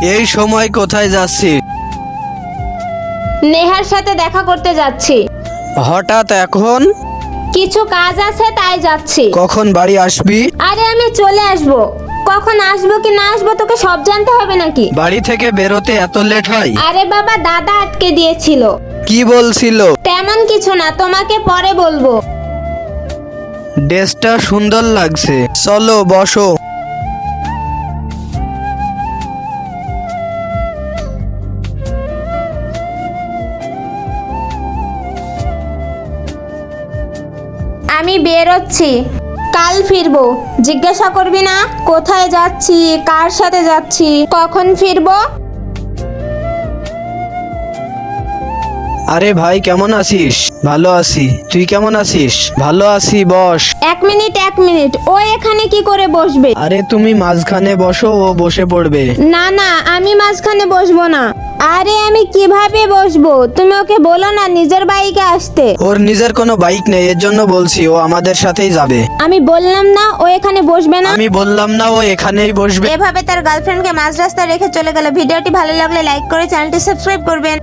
এই সময় কোথায় যাচ্ছিস? নেহার সাথে দেখা করতে যাচ্ছি। হঠাৎ এখন? কিছু কাজ আছে তাই যাচ্ছি। কখন বাড়ি আসবি? আরে আমি চলে আসব। কখন আসবো কি না আসবো তোকে সব জানতে হবে নাকি? বাড়ি থেকে বেরোতে এত লেট হয়? আরে বাবা, দাদা আটকে দিয়েছিল। কি বলছিল? তেমন কিছু না, তোমাকে পরে বলবো। ড্রেসটা সুন্দর লাগছে, চলো বসো। আমি বেরোচ্ছি, কাল ফিরবো। জিজ্ঞাসা করবি না কোথায় যাচ্ছি, কার সাথে যাচ্ছি, কখন ফিরবো। আরে ভাই, কেমন আছিস? ভালো আছি, তুই কেমন আছিস? ভালো আছি, বস। এক মিনিট, ও এখানে কি করে বসবে? আরে তুমি মাঝখানে বসো, ও বসে পড়বে। না না, আমি মাঝখানে বসবো না। আরে আমি কিভাবে বসবো? তুমি ওকে বলো না নিজের বাইকে আসতে। ওর নিজের কোনো বাইক নেই, এর জন্য বলছি ও আমাদের সাথেই যাবে। আমি বললাম না ও এখানে বসবে না। আমি বললাম না ও এখানেই বসবে? এভাবে তার গার্লফ্রেন্ডকে মাঝ রাস্তায় রেখে চলে গেল। ভিডিওটি ভালো লাগলে লাইক করে চ্যানেলটি সাবস্ক্রাইব করবেন।